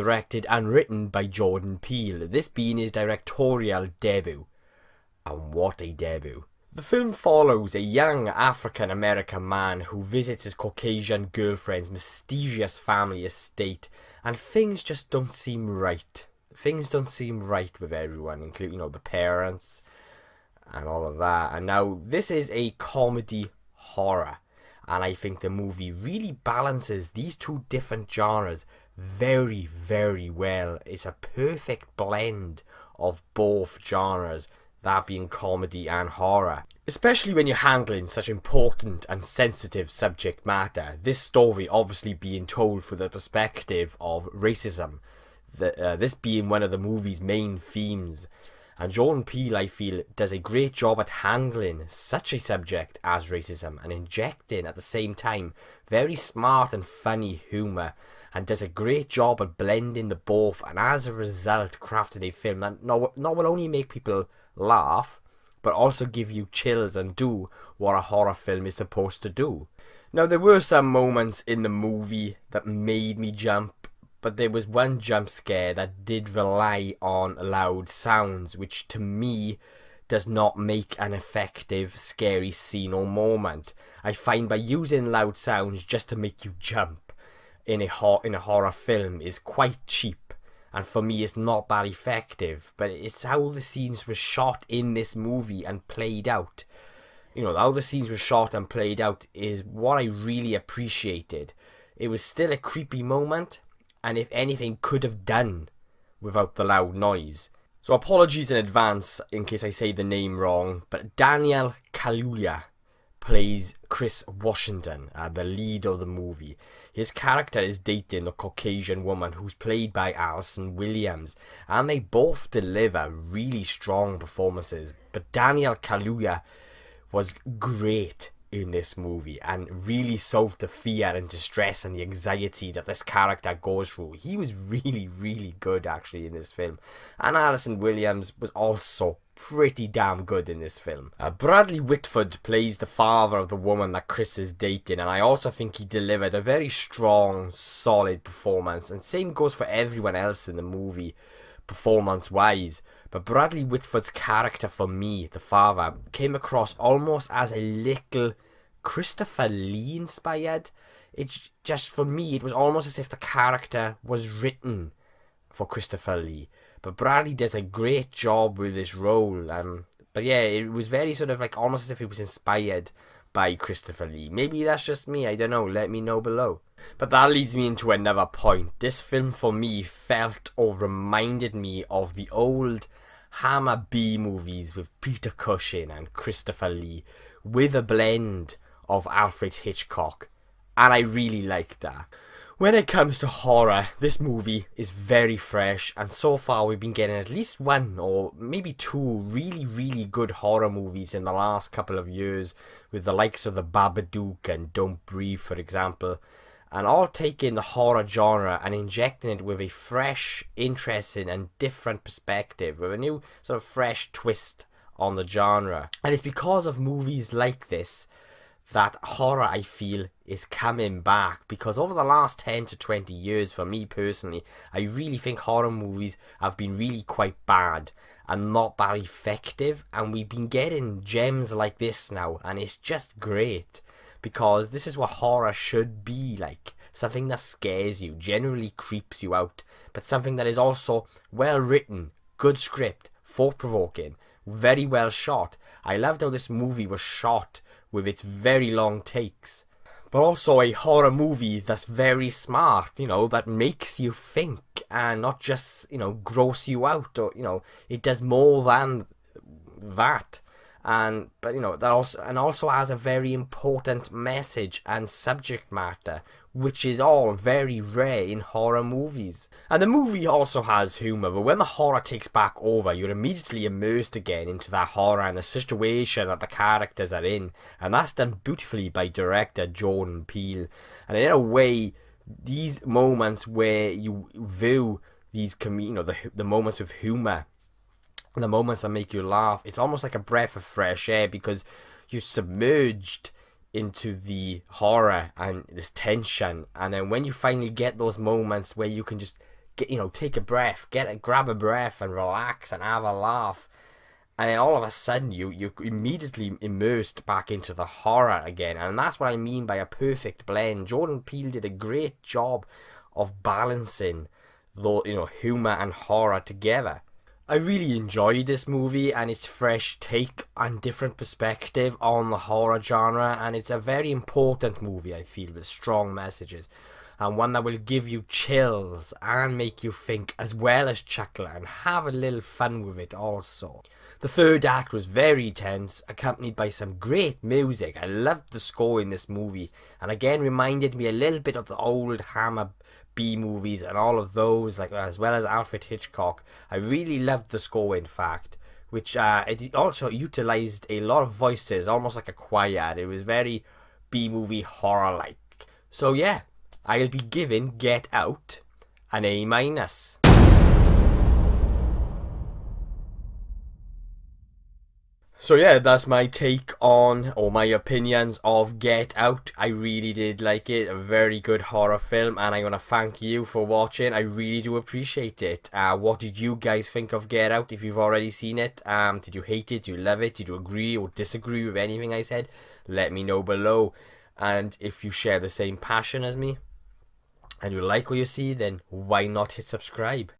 directed and written by Jordan Peele, this being his directorial debut. And what a debut. The film follows a young African-American man who visits his Caucasian girlfriend's mysterious family estate, and things just don't seem right. Things don't seem right with everyone, including, the parents and all of that. And now, this is a comedy horror, and I think the movie really balances these two different genres very, very well. It's a perfect blend of both genres, that being comedy and horror. Especially when you're handling such important and sensitive subject matter. This story obviously being told through the perspective of racism. This being one of the movie's main themes. And Jordan Peele, I feel, does a great job at handling such a subject as racism and injecting at the same time very smart and funny humour, and does a great job at blending the both, and as a result crafted a film that not will only make people laugh, but also give you chills and do what a horror film is supposed to do. Now, there were some moments in the movie that made me jump, but there was one jump scare that did rely on loud sounds, which to me does not make an effective scary scene or moment. I find by using loud sounds just to make you jump in a horror film is quite cheap, and for me it's not that effective. But it's how the scenes were shot in this movie and played out. How the scenes were shot and played out is what I really appreciated. It was still a creepy moment, and if anything could have done without the loud noise. So apologies in advance in case I say the name wrong, but Daniel Kaluuya plays Chris Washington, the lead of the movie. His character is dating the Caucasian woman who's played by Allison Williams, and they both deliver really strong performances. But Daniel Kaluuya was great in this movie and really solved the fear and distress and the anxiety that this character goes through. He was really, really good actually in this film. And Allison Williams was also pretty damn good in this film. Bradley Whitford plays the father of the woman that Chris is dating, and I also think he delivered a very strong, solid performance, and same goes for everyone else in the movie performance wise. But Bradley Whitford's character, for me, the father, came across almost as a little Christopher Lee inspired. It's just, for me, it was almost as if the character was written for Christopher Lee. But Bradley does a great job with this role. But yeah, it was very sort of like almost as if it was inspired by Christopher Lee. Maybe that's just me, I don't know, let me know below. But that leads me into another point. This film for me felt or reminded me of the old Hammer B movies with Peter Cushing and Christopher Lee, with a blend of Alfred Hitchcock, and I really liked that. When it comes to horror, this movie is very fresh, and so far we've been getting at least one or maybe two really, really good horror movies in the last couple of years, with the likes of The Babadook and Don't Breathe, for example, and all taking the horror genre and injecting it with a fresh, interesting and different perspective, with a new sort of fresh twist on the genre. And it's because of movies like this that horror, I feel, is coming back, because over the last 10 to 20 years, for me personally, I really think horror movies have been really quite bad and not that effective, and we've been getting gems like this now, and it's just great, because this is what horror should be like. Something that scares you, generally creeps you out, but something that is also well written, good script, thought-provoking, very well shot. I loved how this movie was shot with its very long takes. But also a horror movie that's very smart, that makes you think and not just, gross you out, or, it does more than that. That also has a very important message and subject matter, which is all very rare in horror movies. And the movie also has humour, but when the horror takes back over, you're immediately immersed again into that horror and the situation that the characters are in, and that's done beautifully by director Jordan Peele. And in a way, these moments where you view these the moments with humour, the moments that make you laugh, it's almost like a breath of fresh air, because you're submerged into the horror and this tension, and then when you finally get those moments where you can just take a breath, grab a breath and relax and have a laugh. And then all of a sudden you're immediately immersed back into the horror again. And that's what I mean by a perfect blend. Jordan Peele did a great job of balancing humor and horror together. I really enjoyed this movie and its fresh take and different perspective on the horror genre, and it's a very important movie, I feel, with strong messages, and one that will give you chills and make you think as well as chuckle and have a little fun with it also. The third act was very tense, accompanied by some great music. I loved the score in this movie, and again reminded me a little bit of the old Hammer B movies and all of those, as well as Alfred Hitchcock. I really loved the score, in fact, which it also utilized a lot of voices, almost like a choir. It was very B-movie horror-like. So yeah, I'll be giving Get Out an A-. So yeah, that's my take on, or my opinions of Get Out. I really did like it. A very good horror film, and I want to thank you for watching. I really do appreciate it. What did you guys think of Get Out if you've already seen it? Did you hate it? Did you love it? Did you agree or disagree with anything I said? Let me know below. And if you share the same passion as me, and you like what you see, then why not hit subscribe?